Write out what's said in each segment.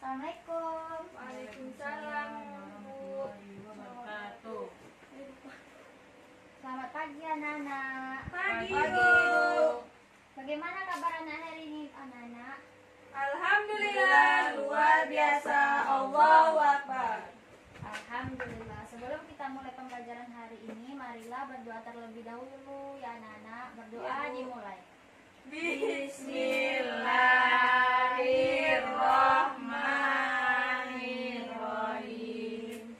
Assalamualaikum. Waalaikumsalam warahmatullahi wabarakatuh. Selamat pagi anak-anak. Pagi, Pagi, Bu. Bagaimana kabar anak hari ini anak-anak? Alhamdulillah luar biasa. Allahu Akbar. Alhamdulillah. Sebelum kita mulai pembelajaran hari ini, marilah berdoa terlebih dahulu ya anak-anak. Berdoa Ya, Bu. dimulai. Bismillahirrahmanirrahim.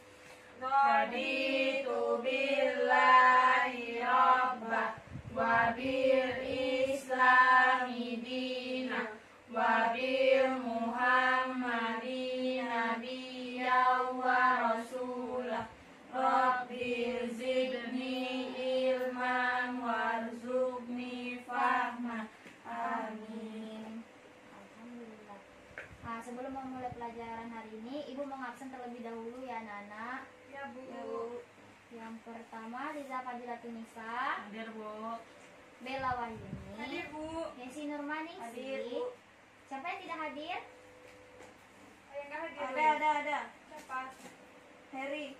Raditu billahi rabbah wa bil islami dina wa bil muhammadin nabiyya wa rasulah. Rabbi zidni ilman warzuqni fahman. Amin. Alhamdulillah. Sebelum memulai pelajaran hari ini, Ibu mau ngabsen terlebih dahulu ya anak-anak. Ya, Bu. Yang pertama Liza Fadilatunisa, Hadir, Bu. Bella Wahyuni, Hadir, Bu. Yesi Nurmaningsi. Hadir, Bu. Siapa yang tidak hadir? Ada. Siapa? Heri.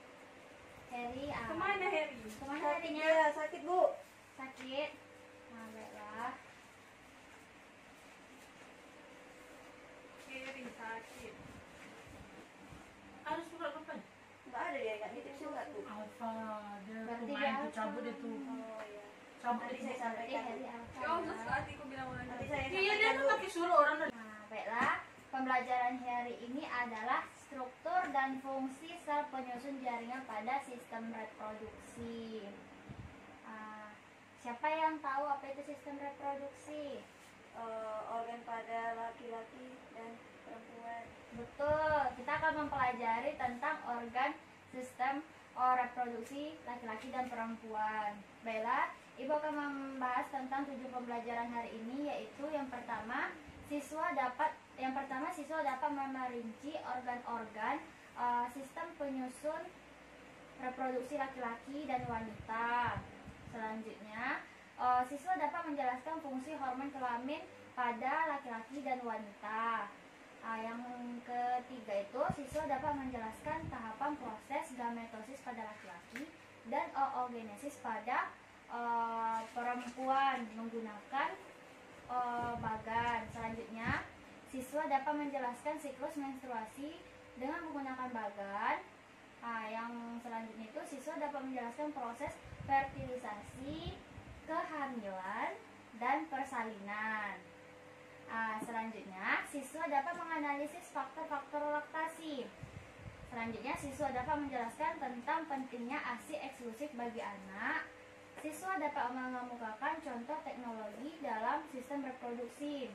Heri. Kemana Heri? Kemana Sakit harinya? dia, sakit, Bu. Sakit. Nah, baiklah. Heri sakit. Harus surat apa? Enggak ada dia, enggak nitip surat tuh. Alfa, dia Berarti main dia tuh cabut Alfa. itu. Oh iya. Cabut Nanti itu. saya sampaikan. Heri Alfa. Ya Allah, sekali aku bilang orang. Nanti saya Iya, dia sampaikan tuh dulu. pakai suruh orang. Nah, baiklah. Pembelajaran hari ini adalah struktur dan fungsi sel penyusun jaringan pada sistem reproduksi. Siapa yang tahu apa itu sistem reproduksi? Organ pada laki-laki dan perempuan. Betul, kita akan mempelajari tentang organ sistem reproduksi laki-laki dan perempuan. Baiklah, Ibu akan membahas tentang 7 pembelajaran hari ini, yaitu yang pertama siswa dapat memerinci organ-organ sistem penyusun reproduksi laki-laki dan wanita. Selanjutnya, siswa dapat menjelaskan fungsi hormon kelamin pada laki-laki dan wanita. Yang ketiga itu, siswa dapat menjelaskan tahapan proses gametosis pada laki-laki dan oogenesis pada perempuan menggunakan bagan. Selanjutnya, siswa dapat menjelaskan siklus menstruasi dengan menggunakan bagan. Yang selanjutnya itu, siswa dapat menjelaskan proses fertilisasi, kehamilan, dan persalinan. Selanjutnya, siswa dapat menganalisis faktor-faktor laktasi. Selanjutnya, siswa dapat menjelaskan tentang pentingnya ASI eksklusif bagi anak. Siswa dapat mengemukakan contoh teknologi dalam sistem reproduksi.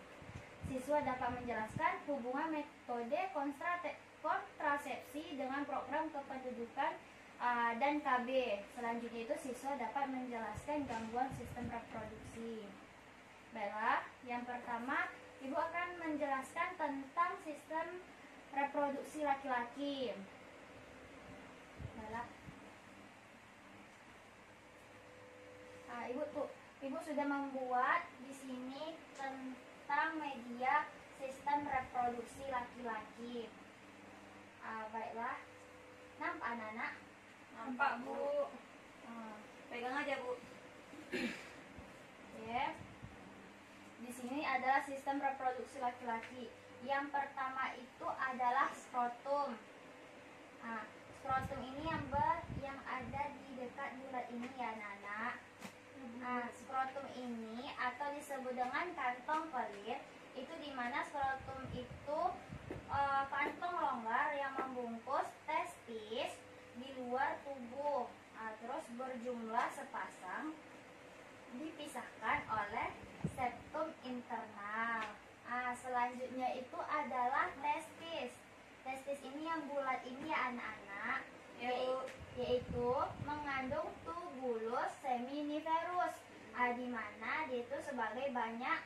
Siswa dapat menjelaskan hubungan metode kontrasepsi dengan program kependudukan dan KB. Selanjutnya itu, siswa dapat menjelaskan gangguan sistem reproduksi. Baiklah, yang pertama Ibu akan menjelaskan tentang sistem reproduksi laki-laki. Baiklah. Ibu sudah membuat di sini tentang media sistem reproduksi laki-laki. Baiklah. Nampak anak-anak? Nampak, Bu. Pegang aja, Bu. Oke. Di sini adalah sistem reproduksi laki-laki. Yang pertama itu adalah skrotum. Skrotum ini yang ada di dekat bulat ini ya anak-anak. Skrotum ini atau disebut dengan kantong pelit, itu dimana skrotum itu kantong longgar yang membungkus testis di luar tubuh. Terus berjumlah sepasang, dipisahkan oleh septum internal. Selanjutnya itu adalah testis. Testis ini yang bulat ini ya anak-anak, yaitu mengandung tubulus seminiferus, di mana dia itu sebagai banyak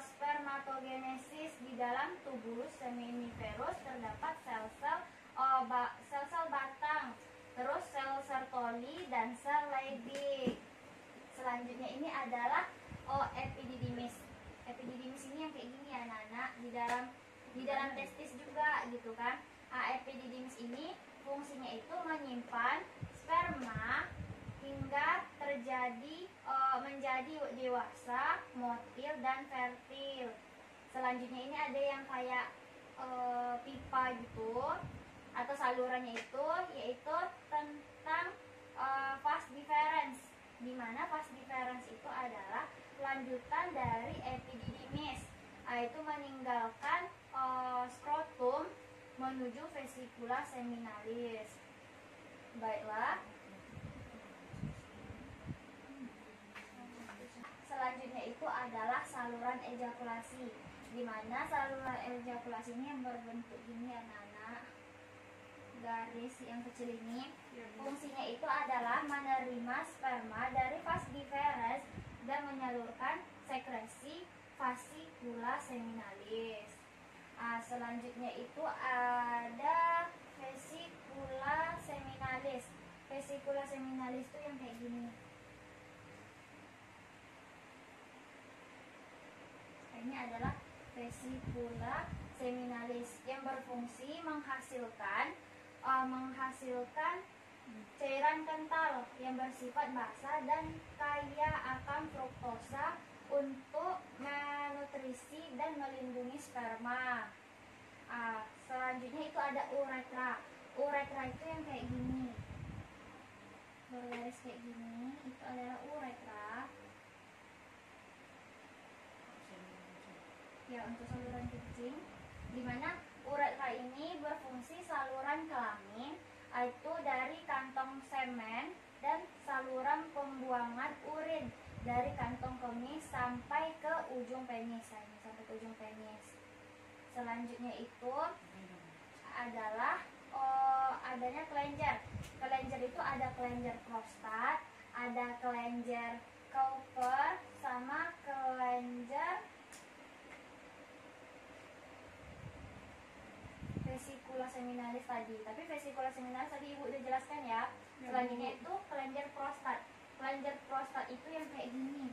spermatogenesis. Di dalam tubulus seminiferus terdapat sel-sel batang, terus sel Sertoli dan sel Leydig. Selanjutnya ini adalah epididymis. Epididymis ini yang kayak gini ya anak-anak. Di dalam di dalam testis juga gitu kan. Epididymis ini fungsinya itu menyimpan sperma hingga menjadi dewasa, motil dan fertil. Selanjutnya ini ada yang kayak pipa gitu atau salurannya itu, yaitu tentang vas deferens, di mana vas deferens itu adalah lanjutan dari epididymis, yaitu meninggalkan skrotum menuju vesikula seminalis. Baiklah. Selanjutnya itu adalah saluran ejakulasi, di mana saluran ejakulasi ini yang berbentuk gini anak-anak, garis yang kecil ini. Fungsinya itu adalah menerima sperma dari vas deferens dan menyalurkan sekresi vasikula seminalis. Selanjutnya itu ada vesikula seminalis. Vesikula seminalis itu yang kayak gini. Ini adalah vesikula seminalis yang berfungsi menghasilkan cairan kental yang bersifat basah dan kaya akan fruktosa untuk menutrisi dan melindungi sperma. Selanjutnya itu ada uretra. Uretra itu yang kayak gini, bergaris kayak gini, itu adalah uretra. Ya, untuk saluran kencing, di mana uretra ini berfungsi saluran kelamin, yaitu dari kantong semen dan saluran pembuangan urin dari kantong kemih sampai ke ujung penis. Sampai ke ujung penis. Selanjutnya itu adalah adanya kelenjar. Kelenjar itu ada kelenjar prostat, ada kelenjar Cowper, sama kelenjar vesikula seminalis tadi. Tapi vesikula seminalis tadi ibu udah jelaskan ya. Selanjutnya itu kelenjar prostat. Kelenjar prostat itu yang kayak gini,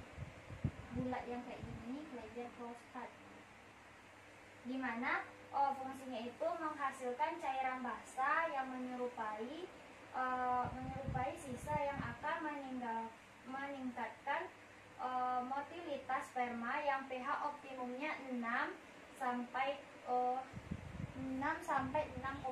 bulat yang kayak gini, kelenjar prostat. Dimana fungsinya itu menghasilkan cairan basah yang menyerupai sisa yang akan meningkatkan motilitas sperma yang pH optimumnya 6 sampai 6,5.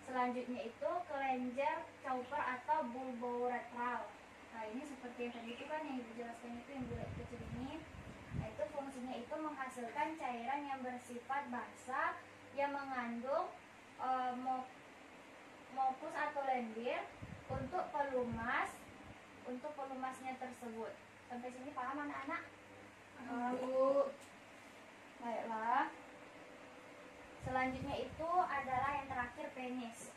Selanjutnya itu kelenjar Cowper atau bulbouretral. Nah, ini seperti yang tadi itu kan yang dijelaskan itu yang bulat kecil ini. Nah, itu fungsinya itu menghasilkan cairan yang bersifat basah yang mengandung mukus atau lendir untuk pelumasnya tersebut. Sampai sini paham anak-anak? Baiklah. Selanjutnya itu adalah yang terakhir, penis.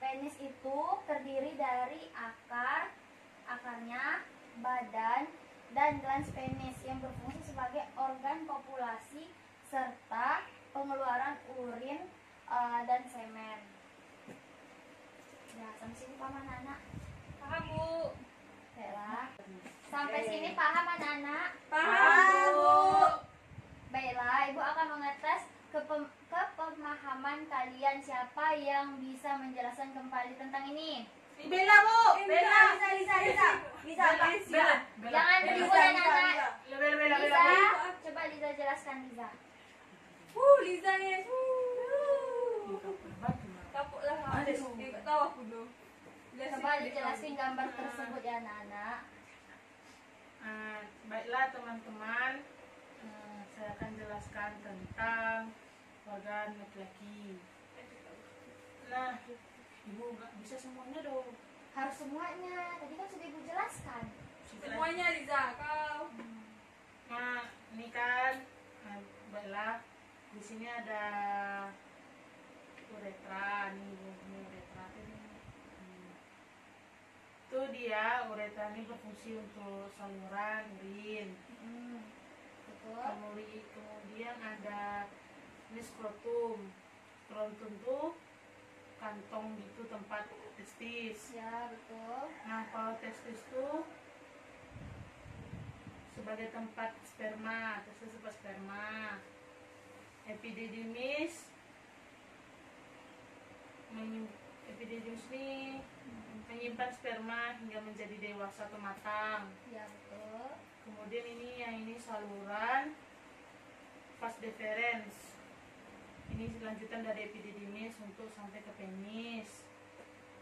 Penis itu terdiri dari akarnya, badan, dan glans penis yang berfungsi sebagai organ kopulasi serta pengeluaran urin dan semen. Ya, sampai sini paham anak-anak? Paham, Bu. Baiklah. Sampai sini paham anak-anak? Paham, Bu. Baiklah, Ibu akan mengetes kepemahaman kalian. Siapa yang bisa menjelaskan kembali tentang ini? Bella, Bu. Lisa. Jangan Ibu dan anak. Bella. Liza, coba Liza jelaskan, Liza. Liza nih. Kapok lah. Enggak tahu aku tuh. Coba dijelaskan gambar tersebut ya anak-anak. Baiklah teman-teman, saya akan jelaskan tentang organ laki-laki. Nah, ibu nggak bisa semuanya dong. Harus semuanya. Tadi kan sudah Ibu jelaskan. Semuanya Liza, kau. Nah, ini kan, baiklah, di sini ada uretra, nih ini uretra. Itu dia, uretra ini berfungsi untuk saluran urin. Betul. Kemudian ada ini skrotum. Skrotum itu kantong gitu, tempat testis. Ya, betul. Nah, kalau testis itu sebagai tempat sperma, testis tempat sperma. epididymis. Epididymis ini menyimpan sperma hingga menjadi dewasa atau matang. Ya, betul. Kemudian yang ini saluran vas deferens. Ini lanjutan dari epididymis untuk sampai ke penis.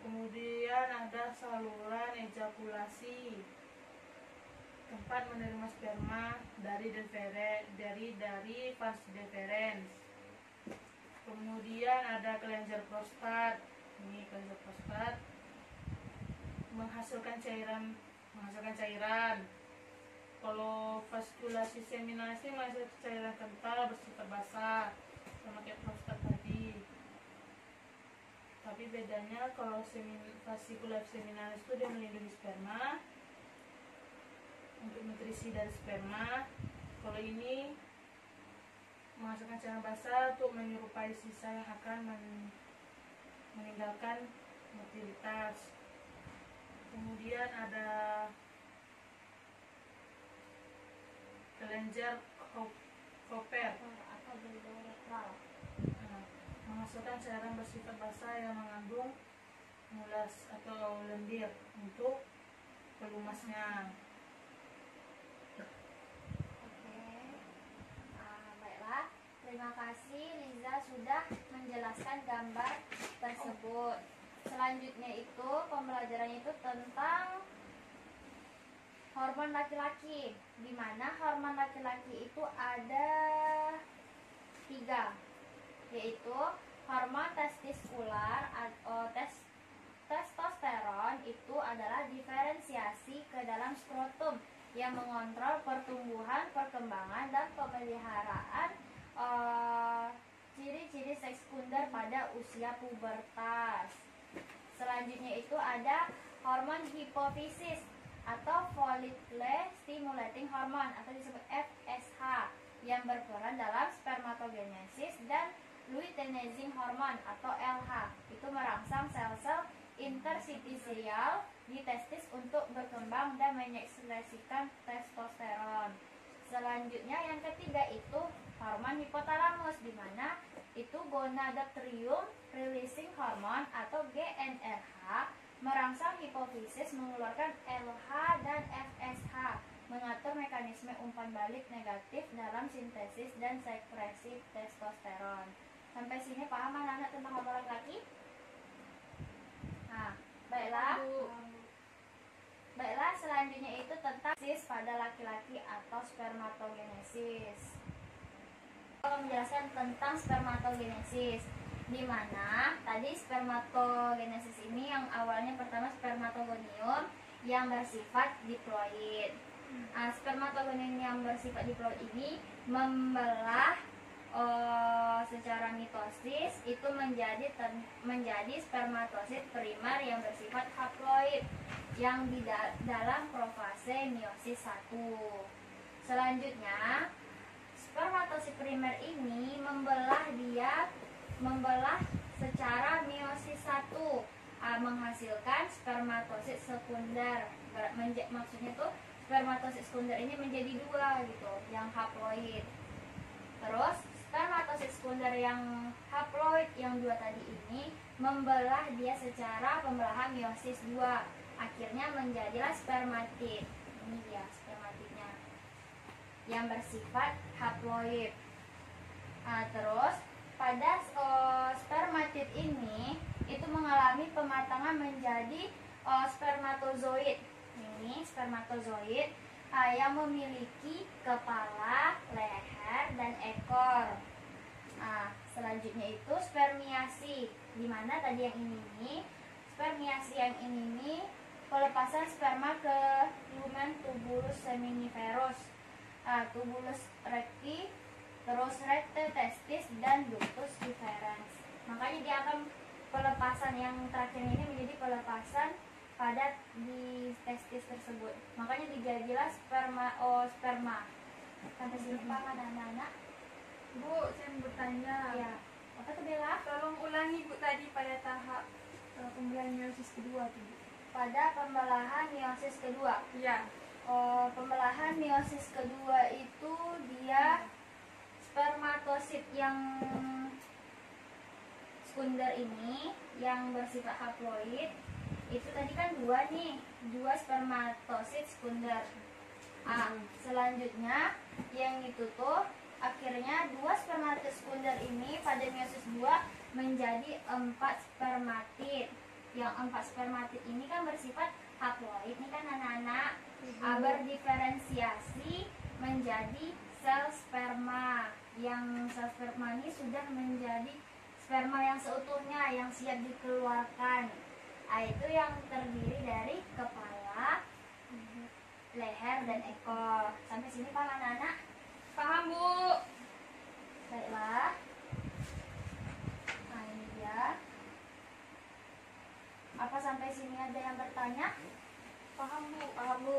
Kemudian ada saluran ejakulasi, tempat menerima sperma dari vas deferens. Kemudian ada kelenjar prostat. Ini kelenjar prostat menghasilkan cairan. Kalau vaskulasi seminalis ini menghasilkan cairan kental bersifat basah, sama kayak prostat tadi. Tapi bedanya kalau vaskulasi seminalis itu dia melindungi sperma untuk nutrisi dari sperma. Kalau ini menghasilkan cairan basah untuk menyerupai sisa yang akan meninggalkan motilitas. Kemudian ada kelenjar Cooper Atau belurekal. menghasilkan cairan bersifat basah yang mengandung mulas atau lendir untuk pelumasnya. Oke. Baiklah. Terima kasih Liza sudah menjelaskan gambar tersebut. Selanjutnya itu pembelajaran itu tentang hormon laki-laki, di mana hormon laki-laki itu ada 3, yaitu hormon testiskular atau testosteron itu adalah diferensiasi ke dalam skrotum yang mengontrol pertumbuhan, perkembangan, dan pemeliharaan ciri-ciri seks sekunder pada usia pubertas. Selanjutnya itu ada hormon hipofisis atau follicle stimulating hormone atau disebut FSH yang berperan dalam spermatogenesis, dan luteinizing hormone atau LH itu merangsang sel-sel interstisial di testis untuk berkembang dan mengekspresikan testosteron. Selanjutnya yang ketiga itu hormon hipotalamus, di mana itu gonadotropin releasing hormone atau GnRH merangsang hipofisis mengeluarkan LH dan FSH, mengatur mekanisme umpan balik negatif dalam sintesis dan sekresi testosteron. Sampai sini paham anak-anak tentang hormon laki-laki? Nah, baiklah selanjutnya itu tentang sis pada laki-laki atau spermatogenesis. Menjelaskan tentang spermatogenesis, di mana tadi spermatogenesis ini yang awalnya pertama spermatogonium yang bersifat diploid. Spermatogonium yang bersifat diploid ini membelah secara mitosis itu menjadi spermatosit primer yang bersifat haploid yang di dalam profase meiosis 1. Selanjutnya spermatosit primer ini membelah secara meiosis 1, menghasilkan spermatosit sekunder. Maksudnya tuh spermatosit sekunder ini menjadi 2 gitu, yang haploid. Terus spermatosit sekunder yang haploid yang 2 tadi ini membelah dia secara pembelahan meiosis 2. Akhirnya menjadilah spermatid. Ini dia spermatidnya yang bersifat haploid. Terus pada spermatid ini itu mengalami pematangan menjadi spermatozoid. Ini spermatozoid yang memiliki kepala, leher, dan ekor. Selanjutnya itu spermiasi, di mana tadi yang ini spermiasi yang ini pelepasan sperma ke lumen tubulus seminiferus, tubulus recti, terus recte testis, dan ductus efferens. Makanya dia akan pelepasan yang terakhir ini menjadi pelepasan pada di testis tersebut. Makanya dijadilah sperma. Sampai sini paham anak-anak? Bu, saya mau bertanya. Ya. Apa tuh Bella? Tolong ulangi Bu tadi pada tahap pembelahan meiosis kedua tuh Bu. Pada pembelahan meiosis kedua. Iya. Pembelahan meiosis kedua itu dia spermatosit yang sekunder ini yang bersifat haploid itu tadi kan dua nih, dua spermatosit sekunder. Selanjutnya yang itu tuh akhirnya dua spermatosit sekunder ini pada meiosis 2 menjadi 4 spermatid. Yang 4 spermatid ini kan bersifat haploid, ini kan anak-anak, berdiferensiasi menjadi sel sperma. Yang sel sperma ini sudah menjadi sperma yang seutuhnya yang siap dikeluarkan. Itu yang terdiri dari kepala, leher, dan ekor. Sampai sini paham anak-anak? Paham, Bu. Baiklah. Nah, ini dia. Apa sampai sini ada yang bertanya? Paham, Bu. Paham, Bu.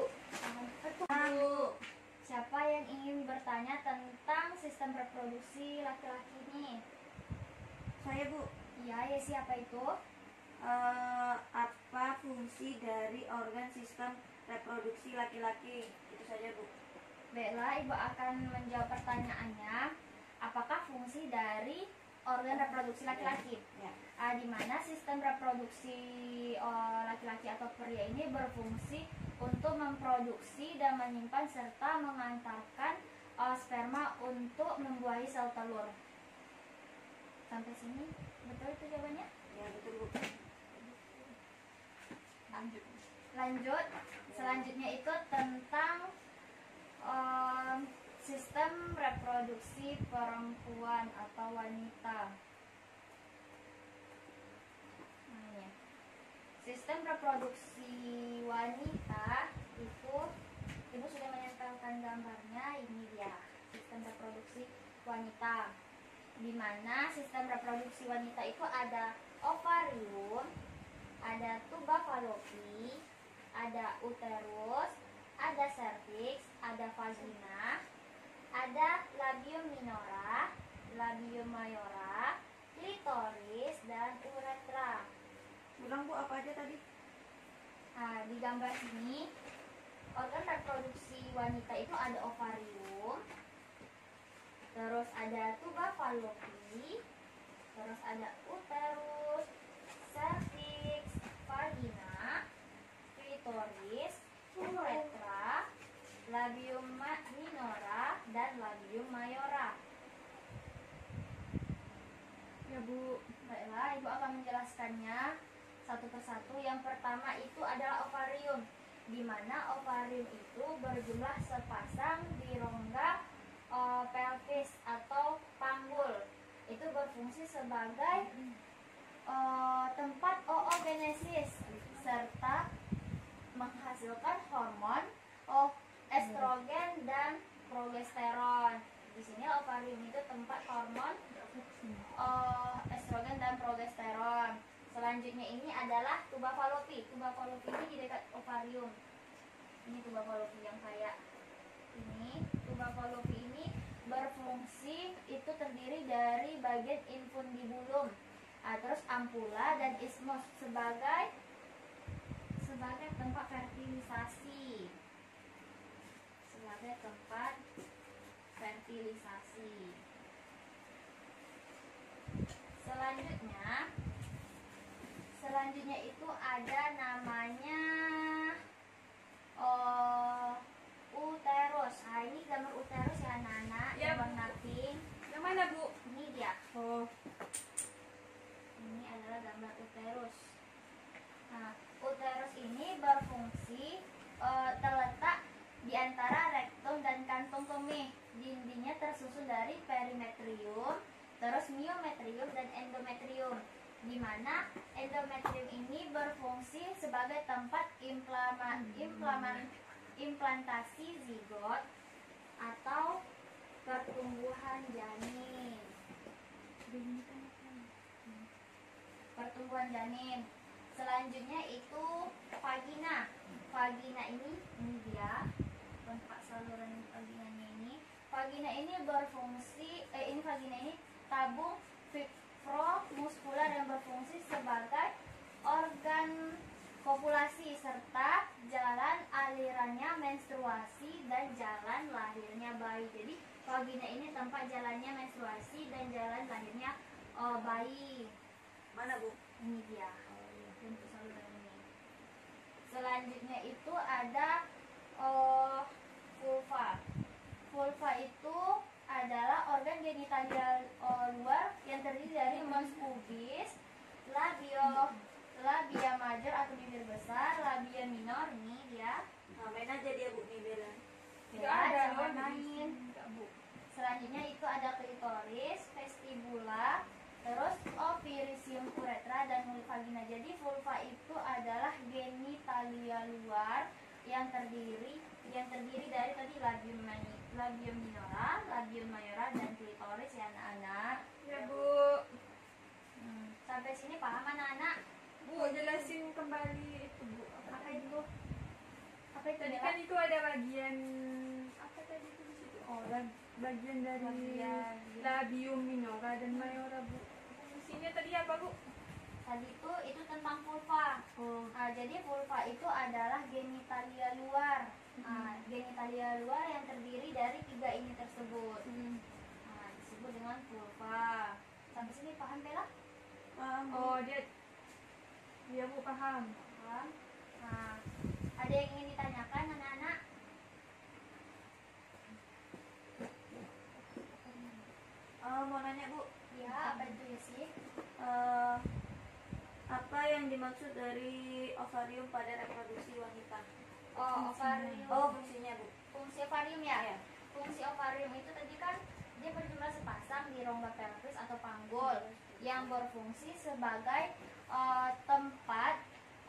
Paham, Bu. Siapa yang ingin bertanya tentang sistem reproduksi laki-laki ini? Saya, Bu. Iya, ya siapa itu? Apa fungsi dari organ sistem reproduksi laki-laki? Itu saja, Bu. Baiklah, Ibu akan menjawab pertanyaannya. Apakah fungsi dari organ reproduksi laki-laki? Ya. Di mana sistem reproduksi laki-laki atau pria ini berfungsi untuk memproduksi dan menyimpan serta mengantarkan sperma untuk membuahi sel telur. Sampai sini betul itu jawabannya? Ya, betul, Bu. Lanjut. Selanjutnya itu tentang sistem reproduksi perempuan atau wanita. Nah, ini. Sistem reproduksi wanita itu Ibu sudah menempelkan gambarnya. Ini dia sistem reproduksi wanita, di mana sistem reproduksi wanita itu ada ovarium, ada tuba fallopi, ada uterus, ada cervix, ada vagina, ada labium minora, labium mayora, klitoris, dan uretra. Ulang, Bu, apa aja tadi? Di gambar ini organ reproduksi wanita itu ada ovarium, terus ada tuba fallopi, terus ada uterus, cervix, vagina, klitoris, uretra, labium minora, dan labium mayora. Ya, Bu. Baiklah, Ibu akan menjelaskannya satu persatu. Yang pertama itu adalah ovarium, di mana ovarium itu berjumlah sepasang di rongga pelvis atau panggul. Itu berfungsi sebagai tempat oogenesis serta menghasilkan hormon estrogen dan progesteron. Di sini ovarium itu tempat hormon estrogen dan progesteron. Selanjutnya ini adalah tuba fallopi. Tuba fallopi ini di dekat ovarium. Ini tuba fallopi yang kayak ini. Tuba fallopi ini berfungsi itu terdiri dari bagian infundibulum, terus ampula dan isthmus sebagai tempat fertilisasi. Sebagai tempat fertilisasi. Selanjutnya itu ada namanya uterus. Ini gambar uterus ya anak-anak, Ya, yang warna pink. Yang mana, Bu? Ini dia. Oh. Ini adalah gambar uterus. Nah, uterus ini berfungsi terletak di antara rektum dan kantung kemih. Dindingnya tersusun dari perimetrium, terus miometrium dan endometrium, di mana endometrium ini berfungsi sebagai tempat implantasi zigot atau pertumbuhan janin. Selanjutnya itu vagina. Vagina ini dia tempat saluran vaginanya ini. Vagina ini berfungsi vagina ini tabung fibromuskular yang berfungsi sebagai organ kopulasi serta jalan alirannya menstruasi dan jalan lahirnya bayi. Jadi vagina ini tempat jalannya menstruasi dan jalan lahirnya bayi. Mana Bu? Ini dia bentuk saluran ini. Selanjutnya itu ada vulva. Vulva itu adalah organ genitalia luar yang terdiri dari mons pubis, labia major atau bibir besar, labia minor, ini dia. Nah, main aja dia Bu nih Bella. Nggak ada Jangan loh, main. enggak Bu. Selanjutnya itu ada klitoris, vestibula, terus ovirisium uretra dan vagina. Jadi vulva itu adalah genitalia luar yang terdiri dari tadi labium minora, labium mayora dan klitoris ya anak-anak. Ya Bu. Sampai sini paham anak-anak? Bu, jelasin kembali itu Bu. Apa itu? Apa itu? Tadi Bella? kan itu ada bagian apa tadi itu di situ? Oh, bagian dari Bagian. labium minora dan mayora Bu. Fungsinya tadi apa Bu? Tadi itu tentang vulva. Oh. Jadi vulva itu adalah genitalia luar. Genitalia luar yang terdiri dari 3 ini tersebut. Disebut dengan vulva. Sampai sini paham Bella? Paham Bu? Oh, dia Bu paham. Paham? Nah, ada yang ingin ditanyakan anak-anak? Mau nanya Bu, Ya, apa itu ya sih? apa yang dimaksud dari ovarium pada reproduksi wanita? Ovarium. Fungsinya Bu. Fungsi ovarium ya? Iya. Fungsi ovarium itu tadi kan dia berjumlah sepasang di rongga pelvis atau panggul yang berfungsi sebagai tempat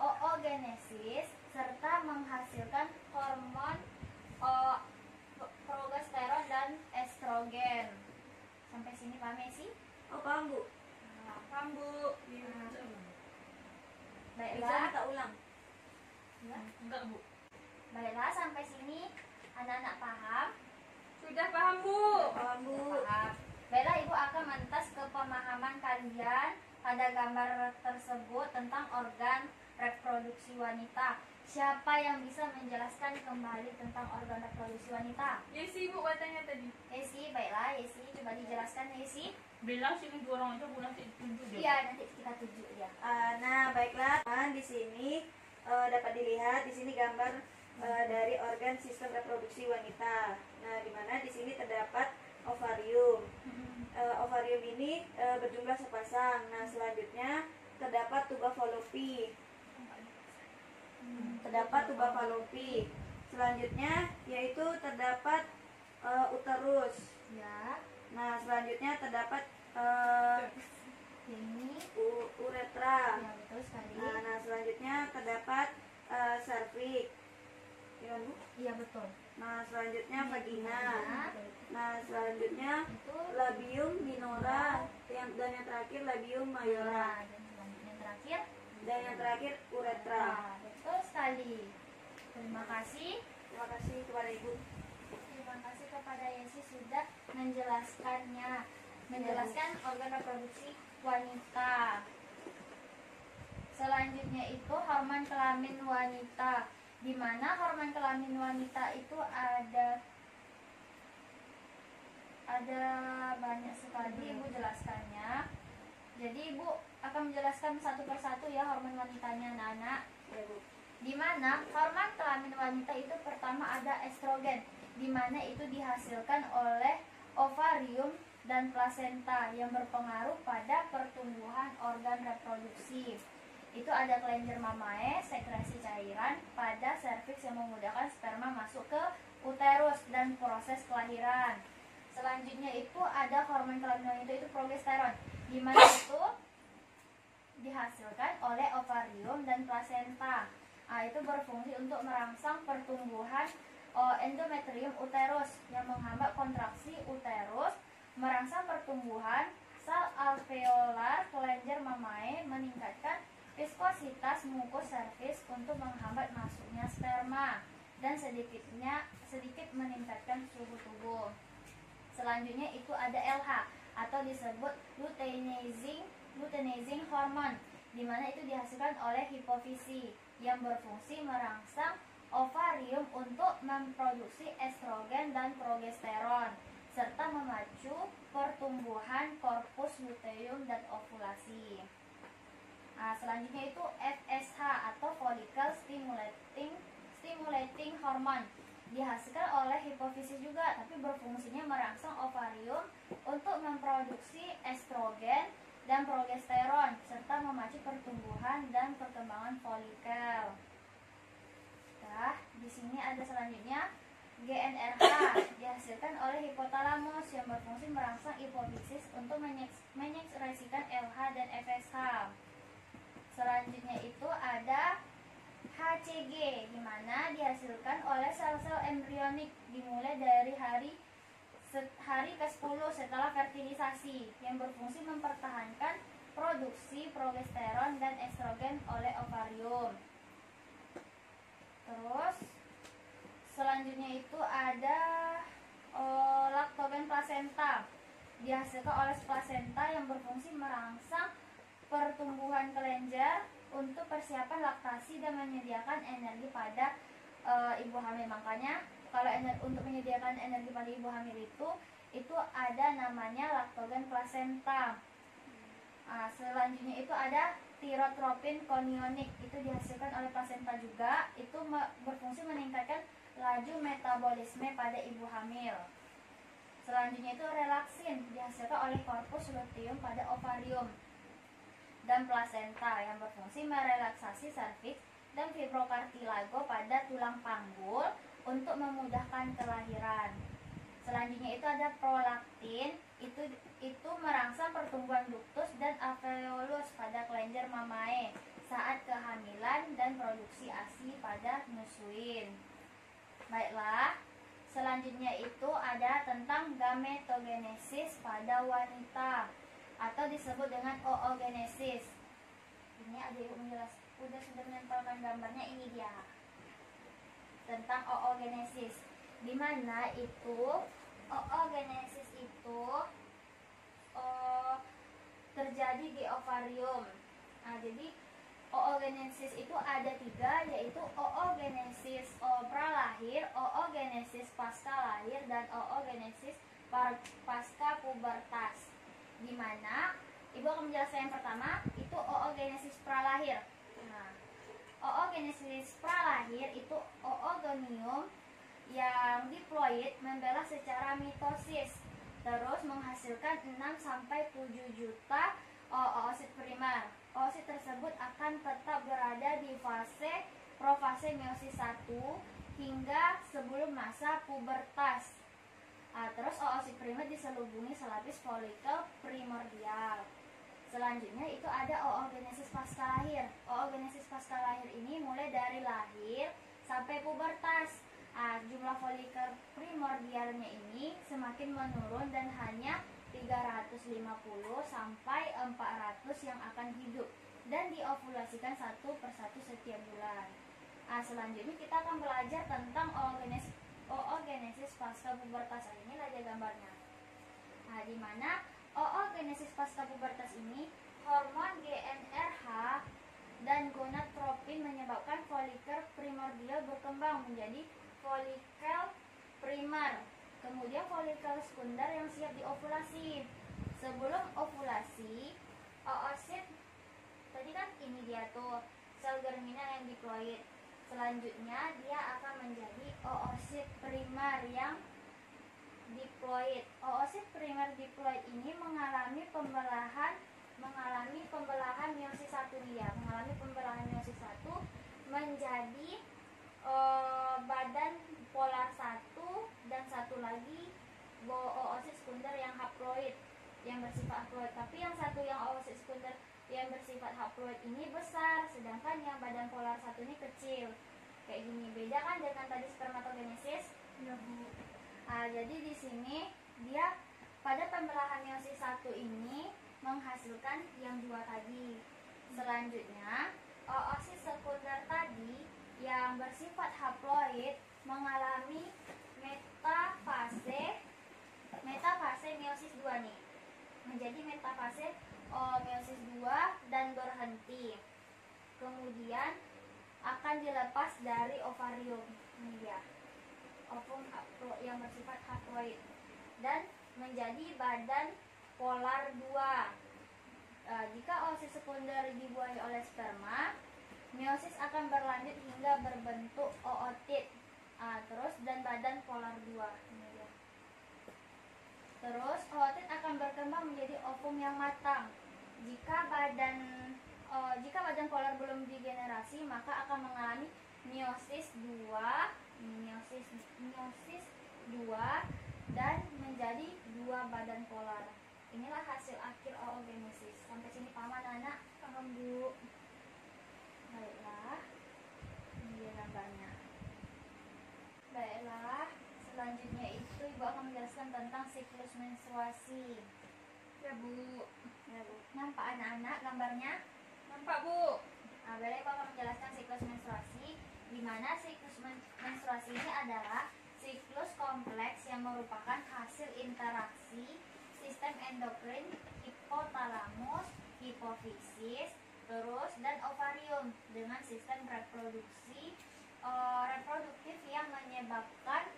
oogenesis serta menghasilkan hormon progesteron dan estrogen. Sampai sini paham ya sih? Paham Bu? Paham Bu. Bisa Baiklah. minta ulang? Enggak Bu. Baiklah, sampai sini anak-anak paham? Sudah paham Bu. Paham Bu. Paham. Baiklah, Ibu akan mentas ke pemahaman kalian pada gambar tersebut tentang organ reproduksi wanita. Siapa yang bisa menjelaskan kembali tentang organ reproduksi wanita? Yesi Bu katanya tadi. Yesi, baiklah Yesi, coba dijelaskan Yesi. Bilang sini 2 orang itu Bu nanti tunjuk deh. Iya, nanti kita tuju ya. Nah, baiklah, di sini dapat dilihat di sini gambar dari organ sistem reproduksi wanita. Nah, di mana di sini terdapat ovarium. Ovarium ini berjumlah sepasang. Nah, selanjutnya terdapat tuba fallopi. Selanjutnya yaitu terdapat uterus. Ya, Nah, selanjutnya terdapat ini uretra. ya betul sekali. Nah, selanjutnya terdapat cervix. Ya, Bu? Iya betul. Nah, selanjutnya vagina. Ya, Nah, selanjutnya itu labium minora dan yang terakhir labium mayora dan selanjutnya terakhir. dan yang terakhir uretra. Nah, betul sekali. Terima kasih. Terima kasih kepada Ibu. Terima kasih kepada Yesi sudah menjelaskan organ reproduksi wanita. Selanjutnya itu hormon kelamin wanita, di mana hormon kelamin wanita itu ada banyak sekali Ibu jelaskannya. Jadi Ibu akan menjelaskan satu persatu ya hormon wanitanya anak-anak. Ya, Bu. Di mana hormon kelamin wanita itu pertama ada estrogen, di mana itu dihasilkan oleh ovarium dan plasenta yang berpengaruh pada pertumbuhan organ reproduksi. Itu ada kelenjar mamae, sekresi cairan pada serviks yang memudahkan sperma masuk ke uterus dan proses kelahiran. Selanjutnya itu ada hormon kelamin wanita itu progesteron, di mana itu dihasilkan oleh ovarium dan plasenta. Itu berfungsi untuk merangsang pertumbuhan endometrium uterus yang menghambat kontraksi uterus, merangsang pertumbuhan sel alveolar kelenjar mamae, meningkatkan viskositas mukus serviks untuk menghambat masuknya sperma dan sedikit meningkatkan suhu tubuh. Selanjutnya itu ada LH atau disebut luteinizing hormone, di mana itu dihasilkan oleh hipofisi yang berfungsi merangsang ovarium untuk memproduksi estrogen dan progesteron serta memacu pertumbuhan korpus luteum dan ovulasi. Selanjutnya itu FSH atau follicle stimulating hormone, dihasilkan oleh hipofisis juga, tapi berfungsinya merangsang ovarium untuk memproduksi estrogen dan progesteron serta memacu pertumbuhan dan perkembangan folikel. Nah, di sini ada selanjutnya GnRH, dihasilkan oleh hipotalamus yang berfungsi merangsang hipofisis untuk menyekresikan LH dan FSH. Selanjutnya itu ada HCG, di mana dihasilkan oleh sel-sel embrionik dimulai dari hari ke-10 setelah fertilisasi, yang berfungsi mempertahankan produksi progesteron dan estrogen oleh ovarium. Terus selanjutnya itu ada laktogen plasenta, dihasilkan oleh plasenta yang berfungsi merangsang pertumbuhan kelenjar untuk persiapan laktasi dan menyediakan energi pada ibu hamil. Makanya kalau untuk menyediakan energi pada ibu hamil itu ada namanya laktogen plasenta. Selanjutnya itu ada tirotropin konionik, itu dihasilkan oleh plasenta juga, itu berfungsi meningkatkan laju metabolisme pada ibu hamil. Selanjutnya itu relaksin, dihasilkan oleh korpus luteum pada ovarium dan plasenta, yang berfungsi merelaksasi serviks dan fibrokartilago pada tulang panggul untuk memudahkan kelahiran. Selanjutnya itu ada prolaktin, itu merangsang pertumbuhan ductus dan alveolus pada kelenjar mamae saat kehamilan dan produksi ASI pada nyusuin. Baiklah, selanjutnya itu ada tentang gametogenesis pada wanita atau disebut dengan oogenesis. Ini ada yang sudah menempelkan gambarnya, ini dia tentang oogenesis, di mana itu oogenesis itu terjadi di ovarium. Jadi oogenesis itu ada 3, yaitu oogenesis pralahir, oogenesis pasca lahir, dan oogenesis pasca pubertas. Di mana ibu akan menjelaskan yang pertama itu oogenesis pralahir. Oogenesis pralahir itu oogonium yang diploid membelah secara mitosis, terus menghasilkan 6-7 juta oosit primer. Oosit tersebut akan tetap berada di profase meiosis 1 hingga sebelum masa pubertas. Terus oosit primer diselubungi selapis folikel primordial. Selanjutnya itu ada oogenesis pasca lahir. Oogenesis pasca lahir ini mulai dari lahir sampai pubertas. Jumlah folikel primordialnya ini semakin menurun dan hanya 350 sampai 400 yang akan hidup dan diovulasikan satu persatu setiap bulan. Selanjutnya kita akan belajar tentang oogenesis pasca pubertas. Ini ada gambarnya. Di mana oogenesis pasca pubertas ini hormon GnRH dan gonadotropin menyebabkan folikel primordial berkembang menjadi folikel primer. Kemudian folikel sekunder yang siap diovulasi. Sebelum ovulasi, oosit tadi kan ini dia tuh sel germinal yang diploid. Selanjutnya dia akan menjadi oosit primer yang diploid. Oosit primer diploid ini mengalami pembelahan meiosis 1 dia. Mengalami pembelahan meiosis 1 menjadi badan polar 1 dan satu lagi oosit sekunder yang haploid, yang bersifat haploid. Tapi yang satu yang oosit sekunder yang bersifat haploid ini besar, sedangkan yang badan polar 1 ini kecil. Kayak gini, beda kan dengan tadi spermatogenesis? Ya, Bu. Jadi di sini dia pada pembelahan meiosis 1 ini menghasilkan yang 2 tadi. Selanjutnya, oosit sekunder tadi yang bersifat haploid mengalami metafase meiosis 2 nih. Menjadi metafase meiosis 2 dan berhenti. Kemudian akan dilepas dari ovarium. Ini dia. Ovum yang bersifat haploid dan menjadi badan polar 2. Jika oosit sekunder dibuahi oleh sperma, meiosis akan berlanjut hingga berbentuk ootit. Terus dan badan polar 2. Ini dia. Terus ootit akan berkembang menjadi ovum yang matang. Jika badan polar belum digenerasi, maka akan mengalami meiosis 2, meiosis 2 dan menjadi 2 badan polar. Inilah hasil akhir oogenesis. Sampai sini paham anak-anak? Paham Bu. Baiklah, ini dia gambarnya. Baiklah, selanjutnya itu Ibu akan menjelaskan tentang siklus menstruasi. Ya Bu. Ya, Bu. Nampak anak-anak gambarnya? Nampak Bu. Baiklah, Ibu akan menjelaskan siklus menstruasi, di mana siklus menstruasi ini adalah siklus kompleks yang merupakan hasil interaksi sistem endokrin, hipotalamus, hipofisis, terus dan ovarium dengan sistem reproduktif yang menyebabkan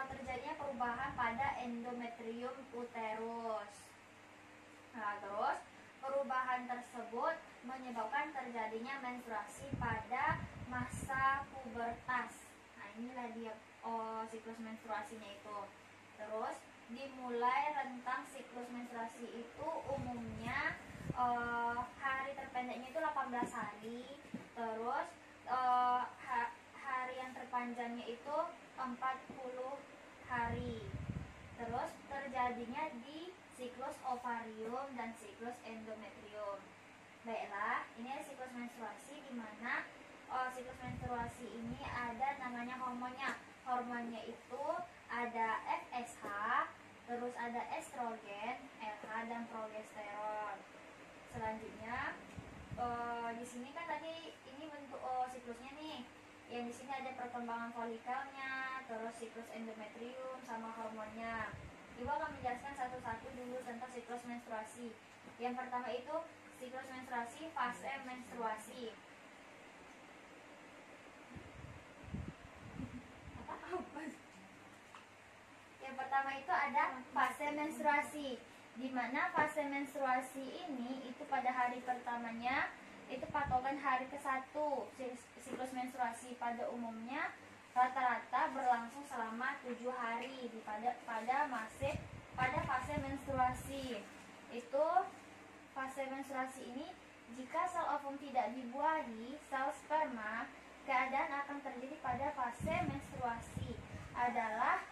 terjadinya perubahan pada endometrium uterus. Terus perubahan tersebut menyebabkan terjadinya menstruasi pada masa pubertas. Inilah dia siklus menstruasinya itu. Terus dimulai rentang siklus menstruasi itu umumnya hari terpendeknya itu 18 hari. Terus hari yang terpanjangnya itu 40 hari. Terus terjadinya di siklus ovarium dan siklus endometrium. Baiklah, ini ada siklus menstruasi di mana siklus menstruasi ini ada namanya hormonnya. Hormonnya itu ada FSH, terus ada estrogen, LH dan progesteron. Selanjutnya di sini kan tadi ini bentuk siklusnya nih. Yang di sini ada perkembangan folikelnya, terus siklus endometrium sama hormonnya. Ibu akan menjelaskan satu-satu dulu tentang siklus menstruasi. Yang pertama itu siklus menstruasi, fase menstruasi. Yang pertama itu ada fase menstruasi, di mana fase menstruasi ini itu pada hari pertamanya itu patokan hari ke-1. Siklus menstruasi pada umumnya rata-rata berlangsung selama 7 hari pada fase menstruasi. Itu fase menstruasi ini jika sel ovum tidak dibuahi sel sperma, keadaan akan terjadi pada fase menstruasi adalah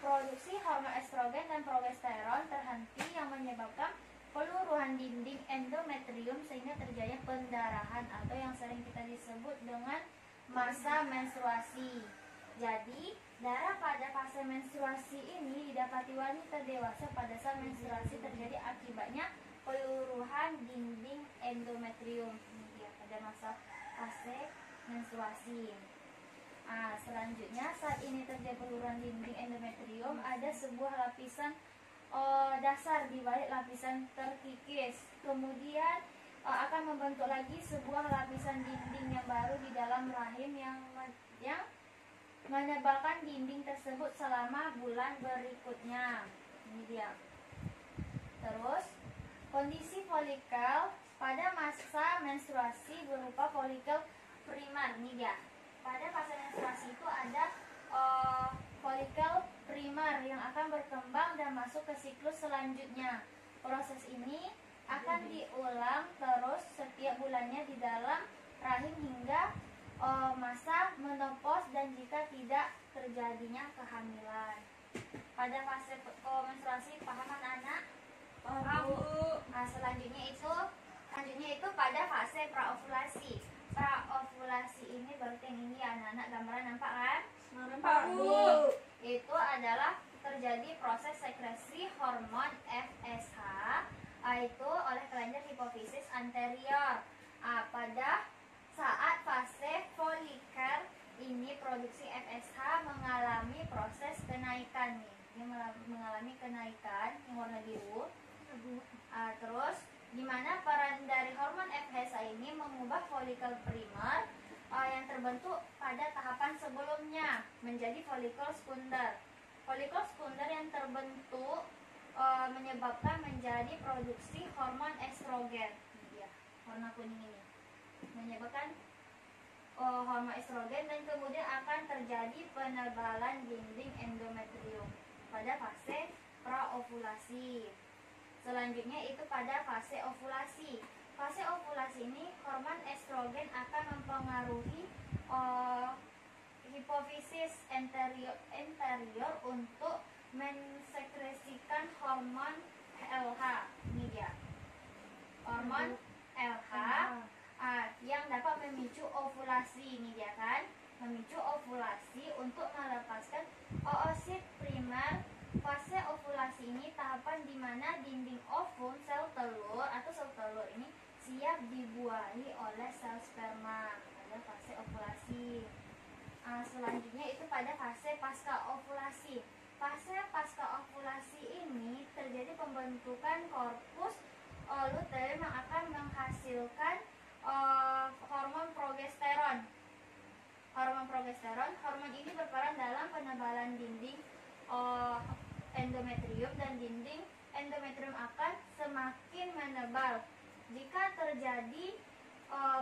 produksi hormon estrogen dan progesteron terhenti yang menyebabkan peluruhan dinding endometrium sehingga terjadi pendarahan atau yang sering kita disebut dengan masa menstruasi. Jadi, darah pada fase menstruasi ini didapati wanita dewasa pada saat menstruasi terjadi akibatnya peluruhan dinding endometrium. Ini dia pada masa fase menstruasi. Selanjutnya saat ini terjadi peluruhan dinding endometrium, ada sebuah lapisan dasar di balik lapisan terkikis. Kemudian akan membentuk lagi sebuah lapisan dinding yang baru di dalam rahim yang menebalkan dinding tersebut selama bulan berikutnya. Ini dia. Terus kondisi folikel pada masa menstruasi berupa folikel primer. Ini dia. Pada fase menstruasi itu ada folikel primer yang akan berkembang dan masuk ke siklus selanjutnya. Proses ini akan diulang terus setiap bulannya di dalam rahim hingga masa menopause dan jika tidak terjadinya kehamilan. Pada fase menstruasi, paham anak-anak? Paham Bu. Selanjutnya itu pada fase praovulasi. Praovulasi ini berarti yang ini anak-anak gambaran nampak kan? Nampak Bu. Itu adalah terjadi proses sekresi hormon FSH itu oleh kelenjar hipofisis anterior. Pada saat fase folikel ini produksi FSH mengalami proses kenaikan nih. Dia mengalami kenaikan yang warna biru. Terus di mana peran dari hormon FSH ini mengubah folikel primer yang terbentuk pada tahapan sebelumnya menjadi folikel sekunder. Folikel sekunder yang terbentuk menyebabkan menjadi produksi hormon estrogen. Ini dia, warna kuning ini. Menyebabkan hormon estrogen dan kemudian akan terjadi penebalan dinding endometrium pada fase praovulasi. Selanjutnya itu pada fase ovulasi. Fase ovulasi ini hormon estrogen akan mempengaruhi hipofisis anterior untuk mensekresikan hormon LH. Ini dia, hormon LH yang dapat memicu ovulasi. Ini dia kan, memicu ovulasi untuk melepaskan oosit primer. Fase ovulasi ini tahapan di mana dinding ovum sel telur atau sel telur ini siap dibuahi oleh sel sperma pada fase ovulasi. Selanjutnya itu pada fase pasca ovulasi. Fase pasca ovulasi ini terjadi pembentukan korpus luteum yang akan menghasilkan hormon progesteron. Hormon ini berperan dalam penebalan dinding endometrium dan dinding endometrium akan semakin menebal. Jika terjadi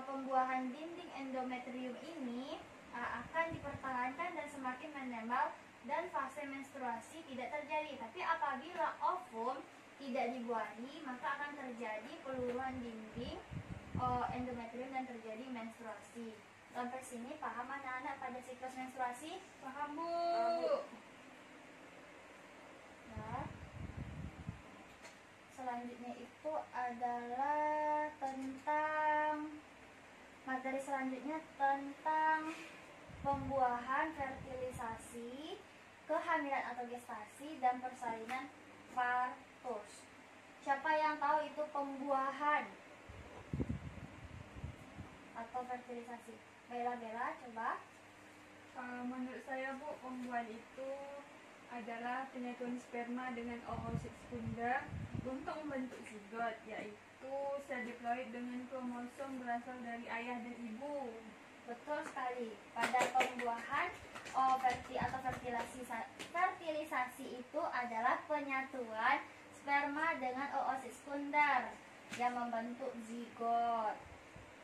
pembuahan dinding endometrium ini akan dipertahankan dan semakin menebal dan fase menstruasi tidak terjadi. Tapi apabila ovum tidak dibuahi, maka akan terjadi peluruhan dinding endometrium dan terjadi menstruasi. Sampai sini paham anak-anak pada siklus menstruasi? Paham, Bu. Nah, selanjutnya itu adalah tentang materi selanjutnya tentang pembuahan, fertilisasi, kehamilan atau gestasi, dan persalinan partus. Siapa yang tahu itu pembuahan atau fertilisasi? Bella, coba. Menurut saya, Bu, pembuahan itu adalah penyatuan sperma dengan oosit sekunder untuk membentuk zigot, yaitu sel diploid dengan kromosom berasal dari ayah dan ibu. Betul sekali. Pada pembuahan fertilisasi itu adalah penyatuan sperma dengan oosit sekunder yang membentuk zigot.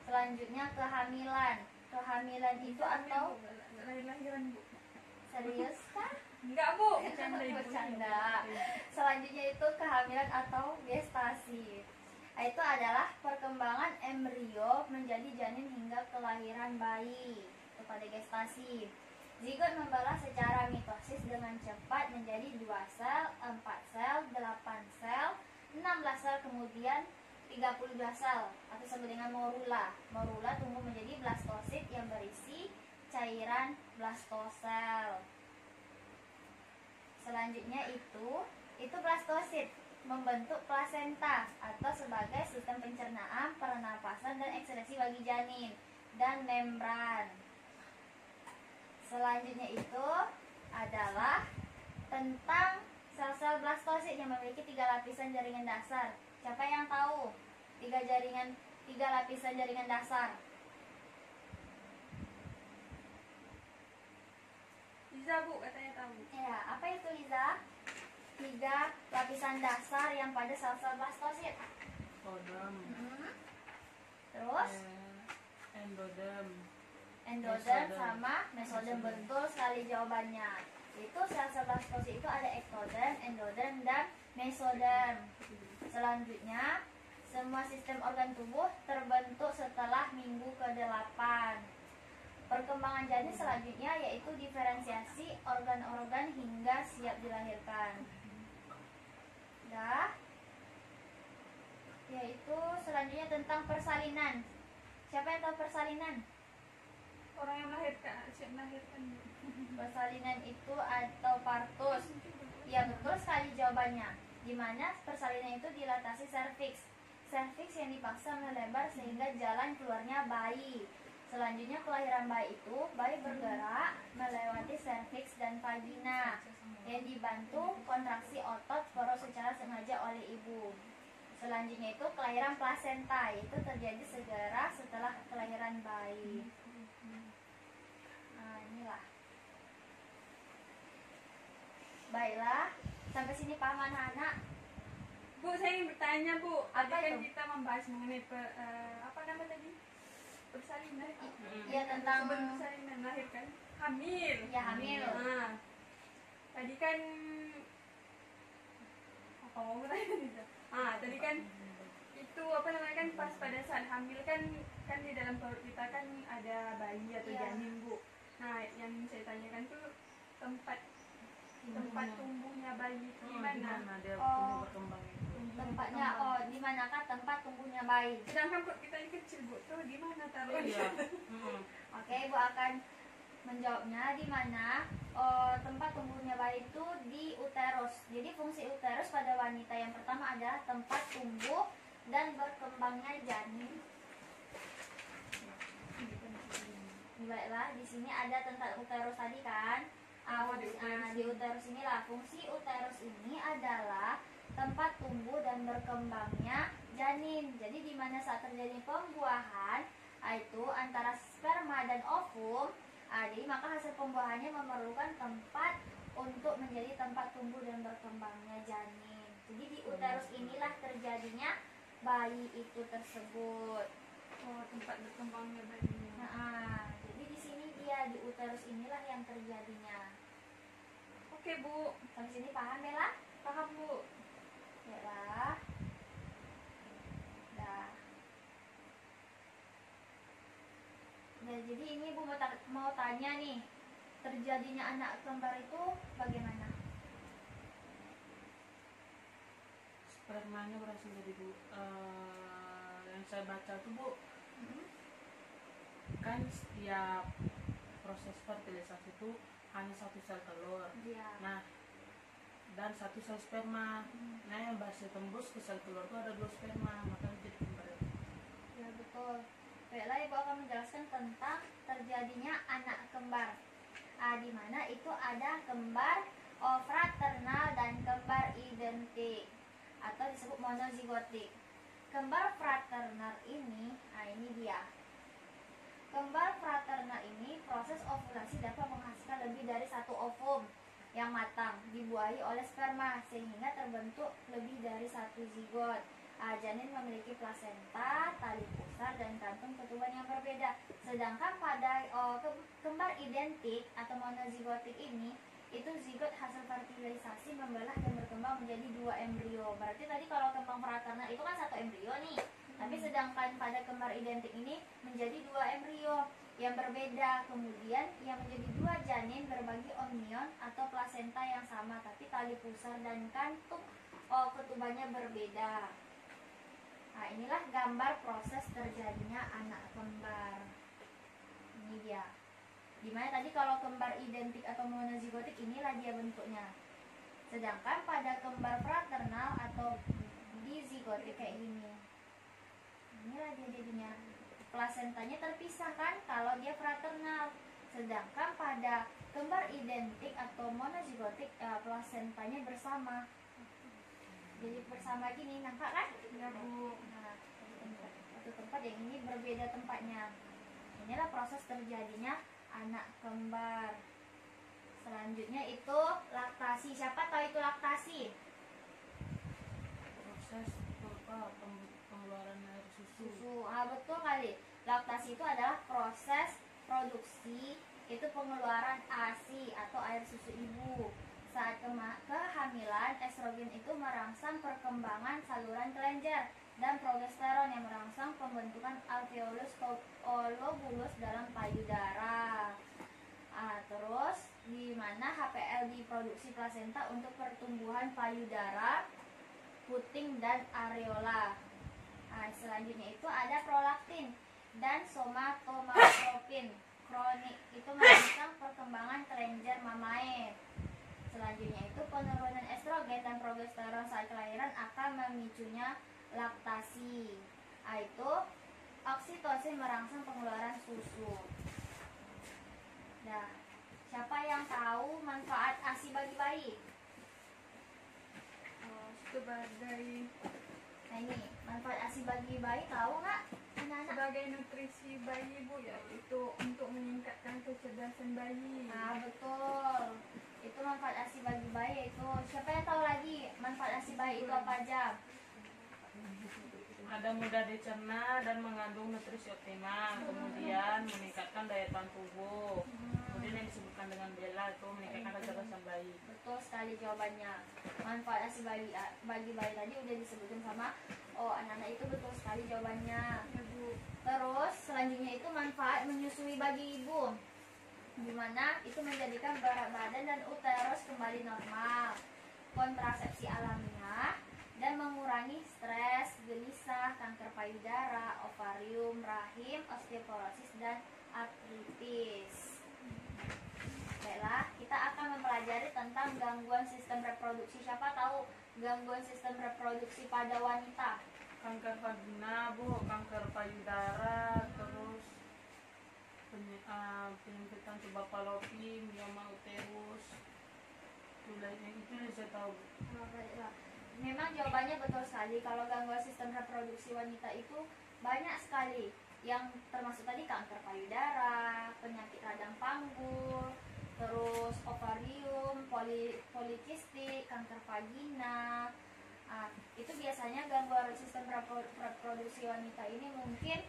Selanjutnya kehamilan. Kehamilan itu atau Lahiran, Bu. serius kah? Enggak, Bu. Bercanda, Ibu. Bercanda. Selanjutnya itu kehamilan atau gestasi. Itu adalah perkembangan embrio menjadi janin hingga kelahiran bayi. Itu pada gestasi. Zigot membelah secara mitosis dengan cepat menjadi 2 sel, 4 sel, 8 sel, 16 sel, kemudian 32 sel atau disebut dengan morula. Morula tumbuh menjadi blastosit yang berisi cairan blastosel. Selanjutnya itu blastosit membentuk plasenta atau sebagai sistem pencernaan, pernapasan, dan ekskresi bagi janin dan membran. Selanjutnya itu adalah tentang sel-sel blastosit yang memiliki 3 lapisan jaringan dasar. Siapa yang tahu 3 lapisan jaringan dasar? Liza, Bu, katanya tahu. Ya, apa itu Liza? 3 lapisan dasar yang pada sel-sel blastosit. Odem, Terus endoderm, endoderm Mesoderm. sama mesoderm. Betul sekali jawabannya. Itu sel-sel blastosit itu ada ektoderm, endoderm, dan mesoderm. Selanjutnya, semua sistem organ tubuh terbentuk setelah minggu ke-8. Perkembangan janin selanjutnya yaitu diferensiasi organ-organ hingga siap dilahirkan. Yaitu selanjutnya tentang persalinan. Siapa yang tahu persalinan? Orang yang melahirkan, siap melahirkan, Bu. Persalinan itu atau partus. Ya, betul sekali jawabannya. Di mana persalinan itu dilatasi serviks. Serviks yang dipaksa melebar sehingga jalan keluarnya bayi. Selanjutnya kelahiran bayi itu, bayi bergerak melewati serviks dan vagina yang dibantu kontraksi otot poros secara sengaja oleh ibu. Selanjutnya itu kelahiran plasenta, itu terjadi segera setelah kelahiran bayi. Nah, inilah. Baiklah, sampai sini paham anak-anak? saya ingin bertanya Bu, Apa tadi kan itu? kita membahas mengenai apa nama tadi? Persalinan. Iya, tentang sebelum persalinan melahirkan, hamil. ya hamil. Nah, tadi kan apa mau bertanya tidak? Tadi kan itu apa namanya kan pas pada saat hamil kan di dalam perut kita kan ada bayi atau Iya. janin Bu. Nah, yang saya tanyakan tuh tempat tumbuhnya bayi itu di mana? Gimana dia Oh. tumbuh berkembang itu? Tempatnya, oh di manakah tempat tumbuhnya bayi? Sedangkan perut kita ini kecil Bu, tuh di mana taruhnya? Iya. Mm-mm. Oke, Ibu akan menjawabnya di mana tempat tumbuhnya bayi itu di uterus. Jadi fungsi uterus pada wanita yang pertama adalah tempat tumbuh dan berkembangnya janin. Baiklah, di sini ada tentang uterus tadi kan. Di uterus inilah fungsi uterus ini adalah tempat tumbuh dan berkembangnya janin. Jadi di mana saat terjadi pembuahan itu antara sperma dan ovum, jadi maka hasil pembuahannya memerlukan tempat untuk menjadi tempat tumbuh dan berkembangnya janin. Jadi di uterus inilah terjadinya bayi itu tersebut. Oh, tempat berkembangnya bayinya. Nah, jadi di sini dia di uterus inilah yang terjadinya. Oke Bu, Sampai sini paham Bella? paham Bu. Bella. Dah. Nah, jadi ini Bu mau tanya nih, terjadinya anak kembar itu bagaimana? Spermanya berhasil jadi Bu. Yang saya baca tuh Bu, kan setiap proses fertilisasi itu hanya satu sel telur. Dia. Nah, dan satu sel sperma. Nah, yang berhasil tembus ke sel telur itu ada 2 sperma, makanya jadi kembar. Ya betul. Baiklah, Ibu akan menjelaskan tentang terjadinya anak kembar. Di mana itu ada kembar fraternal dan kembar identik atau disebut monozigotik. Kembar fraternal ini dia. Kembar fraternal ini proses ovulasi dapat menghasilkan lebih dari satu ovum yang matang dibuahi oleh sperma sehingga terbentuk lebih dari satu zigot. Janin memiliki plasenta, tali pusar, dan kantung ketuban yang berbeda. Sedangkan pada kembar identik atau monozigotik ini, itu zigot hasil fertilisasi membelah dan berkembang menjadi 2 embrio. Berarti tadi kalau kembang fraternal itu kan 1 embrio nih. Tapi sedangkan pada kembar identik ini menjadi 2 embrio yang berbeda. Kemudian yang menjadi 2 janin berbagi amnion atau plasenta yang sama, tapi tali pusar dan kantung ketubannya berbeda. Nah, inilah gambar proses terjadinya anak kembar. Ini dia. Dimana tadi kalau kembar identik atau monozigotik inilah dia bentuknya. Sedangkan pada kembar fraternal atau dizigotik kayak gini. Inilah dia jadinya. Plasentanya terpisah kan kalau dia fraternal. Sedangkan pada kembar identik atau monozigotik plasentanya bersama. Jadi bersama gini, nampak kan? Ya Bu. Nah, satu tempat yang ini berbeda tempatnya. Inilah proses terjadinya anak kembar. Selanjutnya itu laktasi. Siapa tahu itu laktasi? Proses pengeluaran air susu. Betul kali. Laktasi itu adalah proses produksi itu pengeluaran ASI atau air susu ibu. Saat kehamilan, estrogen itu merangsang perkembangan saluran kelenjar dan progesteron yang merangsang pembentukan alveolus lobulus dalam payudara. Terus di mana HPL diproduksi plasenta untuk pertumbuhan payudara, puting dan areola. Selanjutnya itu ada prolaktin dan somatotropin kronik itu merangsang perkembangan kelenjar mamae. Selanjutnya itu penurunan estrogen dan progesteron saat kelahiran akan memicunya laktasi. Itu oksitosin merangsang pengeluaran susu. Nah, siapa yang tahu manfaat ASI bagi bayi? Sebagai Nah ini, manfaat ASI bagi bayi tahu nggak anak-anak? sebagai nutrisi bayi Bu, ya itu untuk meningkatkan kecerdasan bayi. Betul. Itu manfaat ASI bagi bayi itu. Siapa yang tahu lagi manfaat ASI bayi itu apa aja? ada mudah dicerna dan mengandung nutrisi optimal, kemudian meningkatkan daya tahan tubuh, kemudian yang disebutkan dengan BELA itu meningkatkan kecerdasan bayi. Betul sekali jawabannya. Manfaat ASI bagi bayi tadi udah disebutkan sama anak-anak itu, betul sekali jawabannya. Ya, Bu. Terus selanjutnya itu manfaat menyusui bagi ibu, dimana itu menjadikan berat badan dan uterus kembali normal, kontrasepsi alamiah, dan mengurangi stres, gelisah, kanker payudara, ovarium, rahim, osteoporosis, dan artritis. Baiklah, kita akan mempelajari tentang gangguan sistem reproduksi. Siapa tahu gangguan sistem reproduksi pada wanita? Kanker vagina, Bu, kanker payudara, terus penyempitan tuba fallopian, mioma uterus. Itu saya tahu. Oh, baiklah. Memang jawabannya betul sekali. Kalau gangguan sistem reproduksi wanita itu banyak sekali, yang termasuk tadi kanker payudara, penyakit radang panggul, terus ovarium, polikistik, kanker vagina. Itu biasanya gangguan sistem reproduksi wanita ini mungkin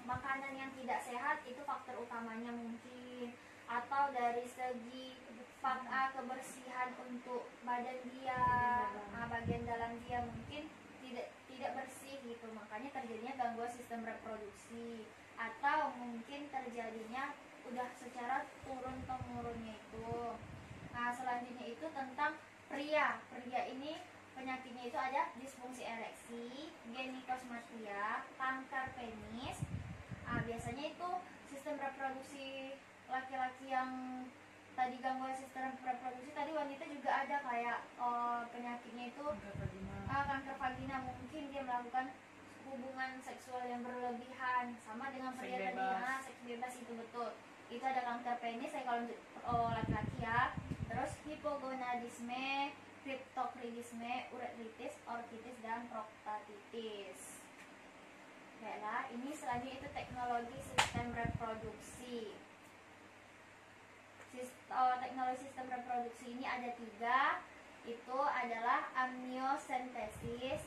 makanan yang tidak sehat itu faktor utamanya mungkin, atau dari segi kebersihan untuk badan dia, bagian dalam dia mungkin tidak bersih gitu, makanya terjadinya gangguan sistem reproduksi, atau mungkin terjadinya udah secara turun temurunnya itu. Selanjutnya itu tentang pria ini penyakitnya itu ada disfungsi ereksi, ginikosmatia, kanker penis. Biasanya itu sistem reproduksi laki-laki yang tadi gangguan sistem reproduksi tadi, wanita juga ada kayak penyakitnya itu kanker vagina, mungkin dia melakukan hubungan seksual yang berlebihan sama dengan pria tadi, seks bebas itu betul. Itu ada kanker penis kalau laki-laki ya. Terus hipogonadisme, kriptokridisme, uretritis, ortitis, dan proktatitis. Baiklah, ini selanjutnya itu teknologi sistem reproduksi. Teknologi sistem reproduksi ini ada 3. Itu adalah amniocentesis.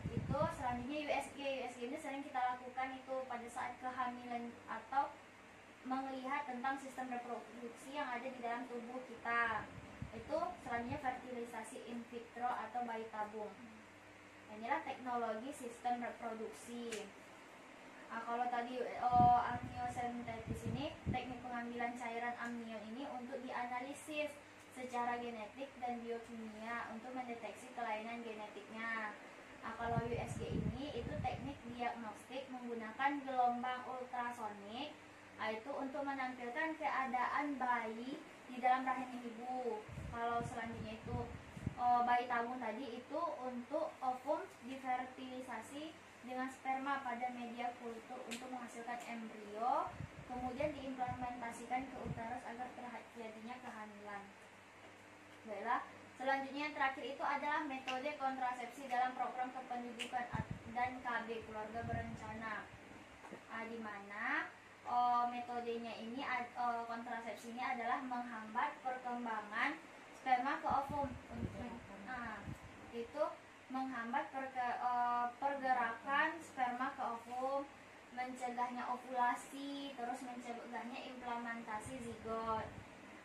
Itu selanjutnya USG ini sering kita lakukan itu pada saat kehamilan atau melihat tentang sistem reproduksi yang ada di dalam tubuh kita. Itu selanjutnya fertilisasi in vitro atau bayi tabung. Inilah teknologi sistem reproduksi. Kalau tadi amniocentesis ini teknik pengambilan cairan amnion ini untuk dianalisis secara genetik dan biokimia untuk mendeteksi kelainan genetiknya. Kalau USG ini itu teknik diagnostik menggunakan gelombang ultrasonik, itu untuk menampilkan keadaan bayi di dalam rahim ibu. Kalau selanjutnya itu bayi tabung tadi itu untuk ovum difertilisasi dengan sperma pada media kultur untuk menghasilkan embrio, kemudian diimplementasikan ke uterus agar terjadinya kehamilan. Baiklah, selanjutnya yang terakhir itu adalah metode kontrasepsi dalam program kependudukan dan KB keluarga berencana, di mana metodenya ini kontrasepsi ini adalah menghambat perkembangan sperma ke ovum. Itu menghambat pergerakan sperma ke ovum, mencegahnya ovulasi, terus mencegahnya implementasi zigot.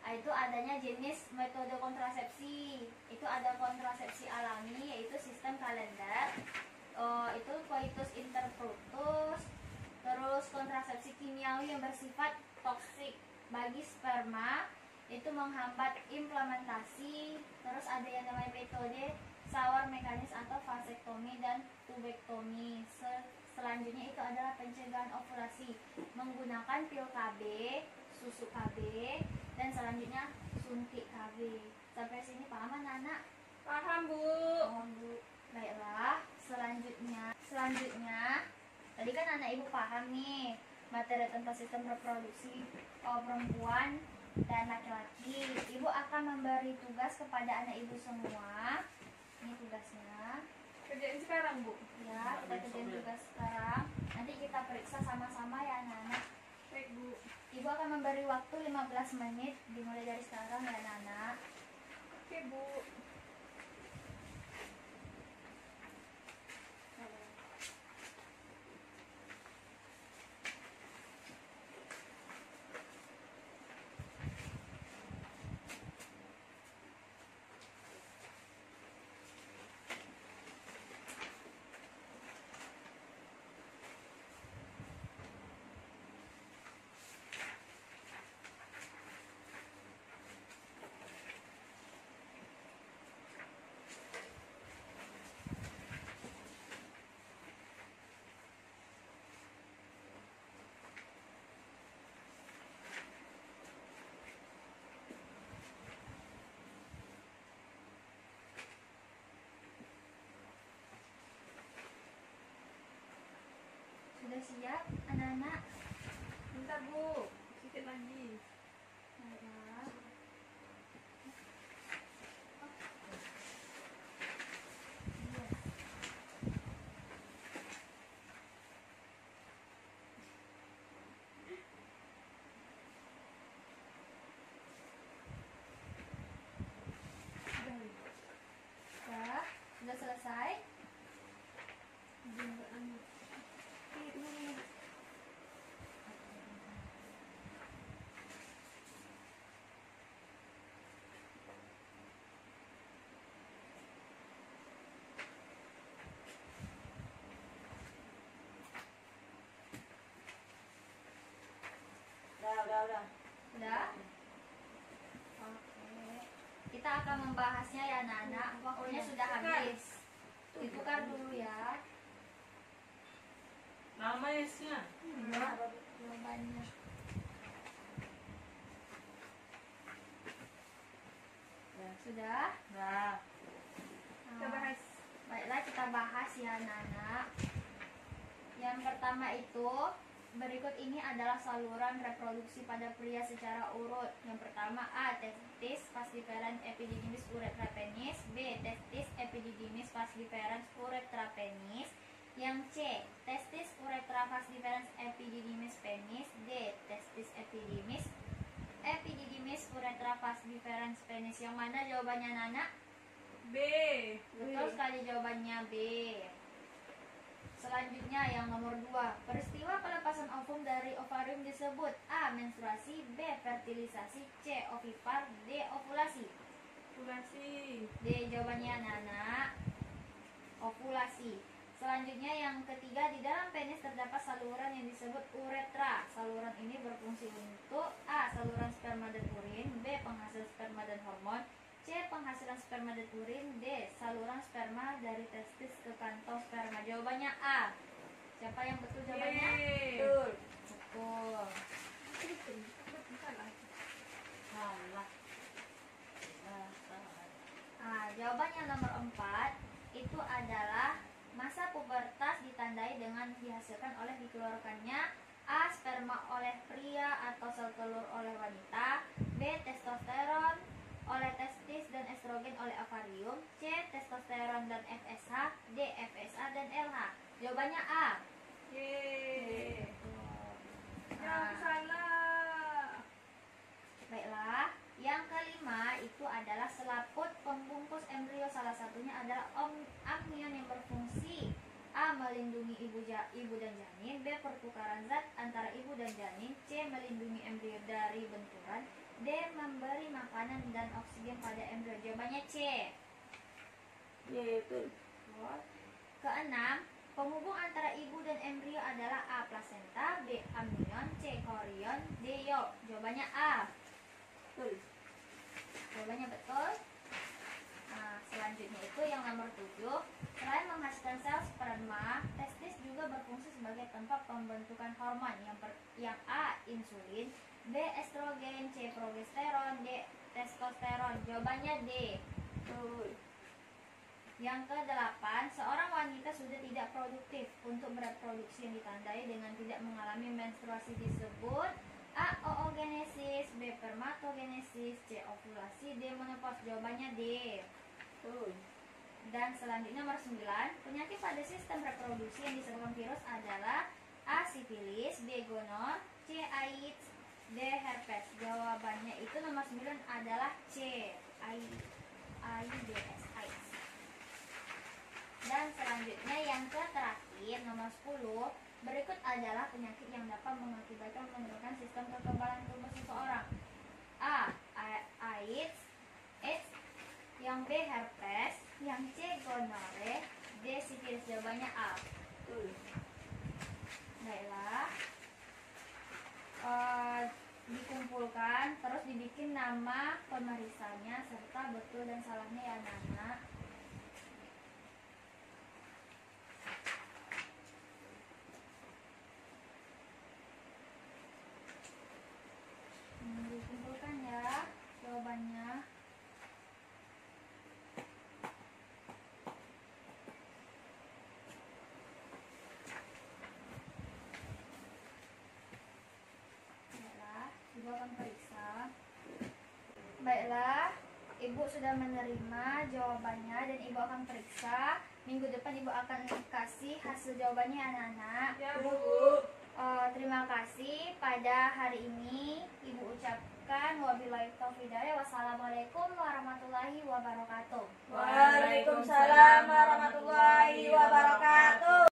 Itu adanya jenis metode kontrasepsi. Itu ada kontrasepsi alami, yaitu sistem kalender, itu coitus interruptus. Terus kontrasepsi kimiawi yang bersifat toksik bagi sperma, itu menghambat implementasi. Terus ada yang namanya metode Sauer mekanis atau vasektomi dan tubektomi. Selanjutnya itu adalah pencegahan ovulasi menggunakan pil KB, susu KB, dan selanjutnya suntik KB. Sampai sini paham anak-anak? Paham, Bu. Paham, Bu. Baiklah, selanjutnya tadi kan anak ibu paham nih materi tentang sistem reproduksi perempuan dan laki-laki. Ibu akan memberi tugas kepada anak ibu semua. Ini tugasnya. Kerjain sekarang, Bu. Ya, kita kerjain tugas sekarang. Nanti kita periksa sama-sama ya anak-anak. Baik, Bu. Ibu akan memberi waktu 15 menit dimulai dari sekarang ya anak-anak. Oke, Bu. siap anak-anak? Bentar Bu, sedikit lagi. Baiklah. Sudah selesai? Udah. Sudah? Oke. Kita akan membahasnya ya anak-anak. Waktunya sudah habis. Ditukar dulu ya Nama esnya. jawabannya. Sudah? Nah, Kita bahas. Baiklah, kita bahas ya anak-anak. Yang pertama itu, berikut ini adalah saluran reproduksi pada pria secara urut. Yang pertama A. Testis falciparum epididymis urethra penis. B. Testis epididymis falciparum urethra penis. Yang C. Testis urethra falciparum epididymis penis. D. Testis epididymis urethra falciparum penis. Yang mana jawabannya Nana? B. Betul sekali jawabannya B. Selanjutnya yang nomor 2. Peristiwa pelepasan ovum dari ovarium disebut A. Menstruasi, B. Fertilisasi, C. Ovipar, D. Ovulasi. Ovulasi. D. Jawabannya Nana. Ovulasi. Selanjutnya yang ketiga, di dalam penis terdapat saluran yang disebut uretra. Saluran ini berfungsi untuk A. Saluran sperma dan urin, B. Penghasil sperma dan hormon, C. Penghasilan sperma dan urin, D. Saluran sperma dari testis ke kantong sperma. Jawabannya A. Siapa yang betul jawabannya? Betul. Betul. salah. Jawaban yang nomor 4 itu adalah masa pubertas ditandai dengan dihasilkan oleh dikeluarkannya A. Sperma oleh pria atau sel telur oleh wanita, B. Testosteron oleh testis dan estrogen oleh ovarium, C. Testosteron dan FSH, D. FSH dan LH. Jawabannya A. Yeay. Nah, Yang salah. baiklah, yang kelima itu adalah selaput pembungkus embrio. Salah satunya adalah amnion yang berfungsi A. Melindungi ibu dan janin, B. Pertukaran zat antara ibu dan janin, C. Melindungi embrio dari benturan, D. Memberi makanan dan oksigen pada embrio. Jawabannya C. Iya, betul. Keenam, penghubung antara ibu dan embrio adalah A. Plasenta, B. Amnion, C. Chorion, D. Yolk. Jawabannya A. Betul. Jawabannya betul. Nah, selanjutnya itu yang nomor 7. Selain menghasilkan sel sperma, testis juga berfungsi sebagai tempat pembentukan hormon. Yang A. Insulin, B. Estrogen, C. Progesteron, D. Testosteron. Jawabannya D. Betul. Yang ke-8, seorang wanita sudah tidak produktif untuk bereproduksi yang ditandai dengan tidak mengalami menstruasi disebut A. Oogenesis, B. Spermatogenesis, C. Ovulasi, D. Menopause. Jawabannya D. Betul. Dan selanjutnya nomor 9, penyakit pada sistem reproduksi yang disebabkan virus adalah A. Sifilis, B. Gonor, C. AIDS, D. Herpes. Jawabannya itu nomor 9 adalah C. AIDS. Dan selanjutnya yang terakhir nomor 10, berikut adalah penyakit yang dapat mengakibatkan menurunkan sistem kekebalan tubuh seseorang. A. AIDS, yang B. herpes, yang C. gonore, D. sifilis. Jawabannya A. Betul. Baiklah, dikumpulkan terus dibikin nama pemeriksaannya serta betul dan salahnya ya anak-anak. Dikumpulkan ya jawabannya. sudah menerima jawabannya dan Ibu akan periksa. Minggu depan Ibu akan kasih hasil jawabannya anak-anak. Ya, Bu. Terima kasih pada hari ini Ibu ucapkan wabillahi taufiq hidayah. Wassalamualaikum warahmatullahi wabarakatuh. Waalaikumsalam